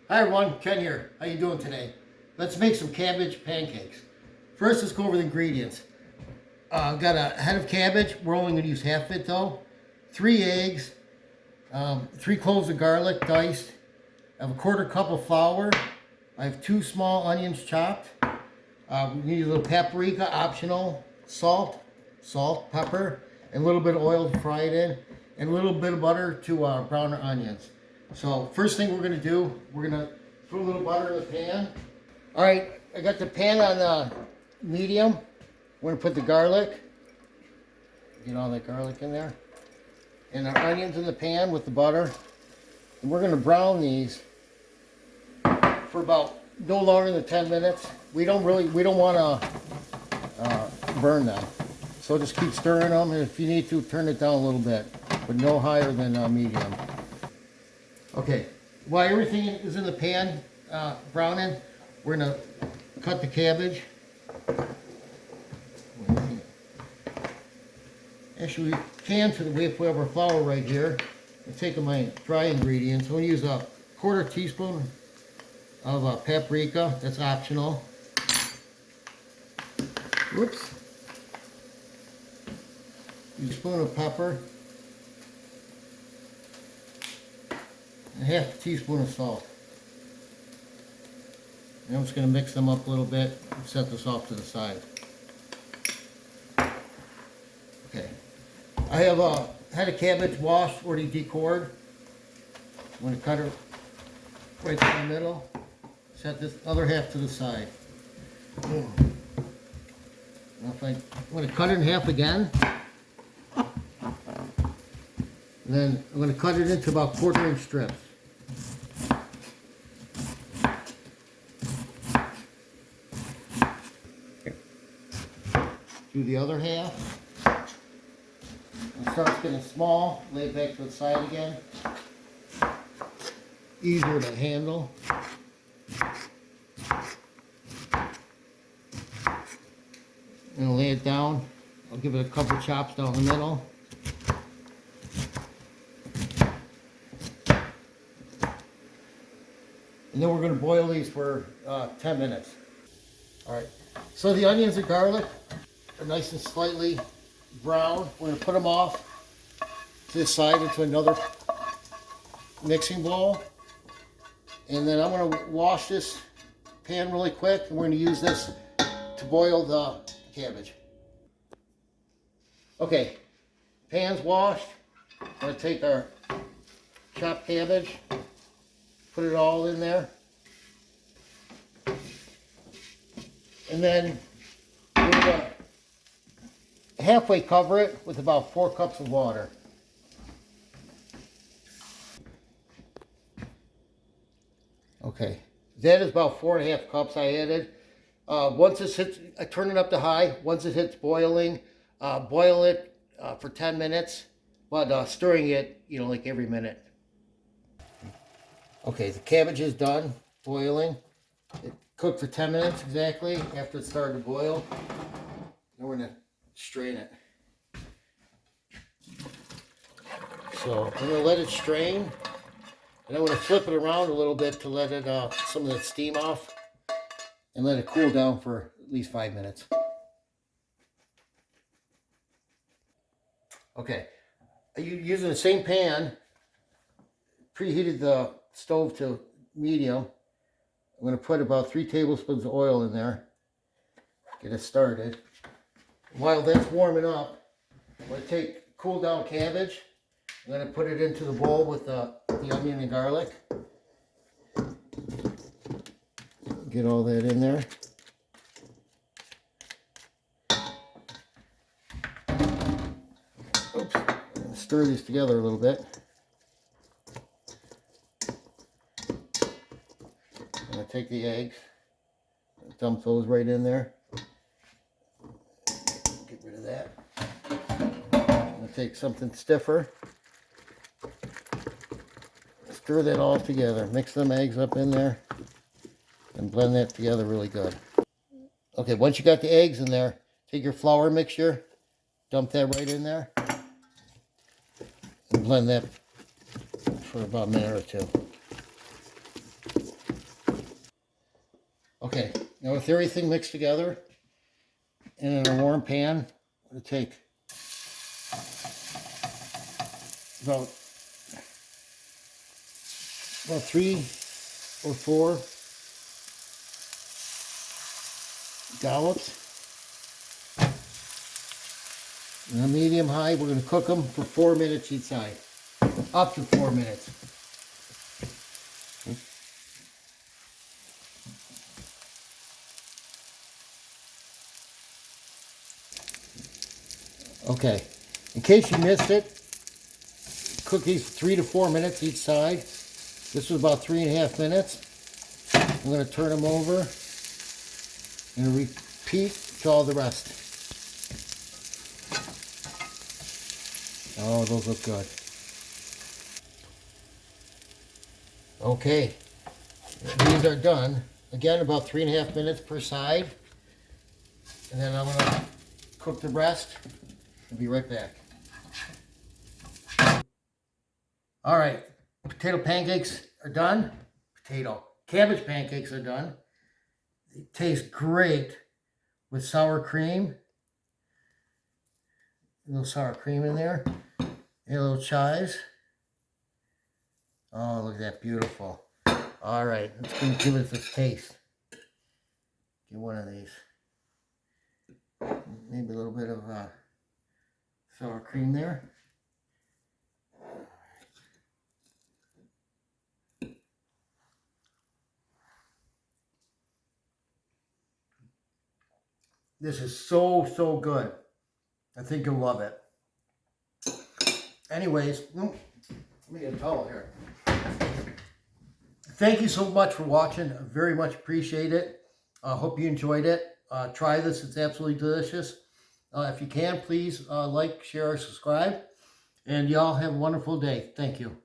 Hi everyone, Ken here. How you doing today? Let's make some cabbage pancakes. First, let's go over the ingredients. I've got a head of cabbage. We're only going to use half of it though. 3 eggs, 3 cloves of garlic diced. I have a 1/4 cup of flour. I have 2 small onions chopped. We need a little paprika, optional. Salt, pepper, and a little bit of oil to fry it in, and a little bit of butter to brown our onions. So first thing we're going to do, we're going to throw a little butter in the pan. All right, I got the pan on medium. We're going to put the garlic. Get all that garlic in there. And our onions in the pan with the butter. And we're going to brown these for about no longer than 10 minutes. We don't want to burn them. So just keep stirring them, and if you need to, turn it down a little bit, but no higher than medium. Okay, while everything is in the pan browning, we're going to cut the cabbage. Actually, we can, so that we have our flour right here. I'm taking my dry ingredients. I'm going to use a 1/4 teaspoon of paprika. That's optional. Whoops. A teaspoon of pepper. And 1/2 teaspoon of salt. And I'm just going to mix them up a little bit and set this off to the side. Okay. I have a head of cabbage washed, already decored. I'm going to cut it right down the middle. Set this other half to the side. Now I'm going to cut it in half again. And then I'm going to cut it into about 1/4 inch strips. Do the other half. It starts getting small, lay it back to the side again. Easier to handle. And I'll lay it down. I'll give it a couple chops down the middle. And then we're going to boil these for 10 minutes. Alright, so the onions and garlic are nice and slightly brown. We're going to put them off to the side into another mixing bowl. And then I'm going to wash this pan really quick, and we're going to use this to boil the cabbage. Okay, pan's washed. I'm going to take our chopped cabbage, put it all in there. And then we're going to halfway cover it with about 4 cups of water. Okay, that is about 4.5 cups I added. Once it hits, I turn it up to high. Once it hits boiling, boil it for 10 minutes, but stirring it, like every minute. Okay, the cabbage is done boiling. It cooked for 10 minutes exactly after it started to boil. Now we're going to strain it. So I'm going to let it strain. And I'm going to flip it around a little bit to let it some of the steam off. And let it cool down for at least 5 minutes. Okay, using the same pan, preheated the stove to medium. I'm going to put about 3 tablespoons of oil in there. Get it started. While that's warming up, I'm going to take cool down cabbage. I'm going to put it into the bowl with the onion and garlic. Get all that in there. Oops. Stir these together a little bit. I'm going to take the eggs, dump those right in there. Get rid of that. I'm going to take something stiffer. Stir that all together. Mix them eggs up in there. And blend that together really good. Okay, once you got the eggs in there, take your flour mixture, dump that right in there, and blend that for about a minute or two. Now with everything mixed together and in a warm pan, I'm going to take about 3 or 4 dollops. On a medium high, we're going to cook them for 4 minutes each side. Up to 4 minutes. Okay, in case you missed it, cook these 3 to 4 minutes each side. This was about 3.5 minutes. I'm going to turn them over and repeat to all the rest. Oh, those look good. Okay, these are done. Again, about 3.5 minutes per side. And then I'm going to cook the rest. I'll be right back. All right, potato pancakes are done. Cabbage pancakes are done. They taste great with sour cream. A little sour cream in there. And a little chives. Oh, look at that, beautiful. All right, let's give it this taste. Get one of these. Maybe a little bit of sour cream there. This is so good. I think you'll love it. Anyways, let me get a towel here. Thank you so much for watching. I very much appreciate it. I hope you enjoyed it. Try this. It's absolutely delicious. If you can, please like, share, or subscribe. And y'all have a wonderful day. Thank you.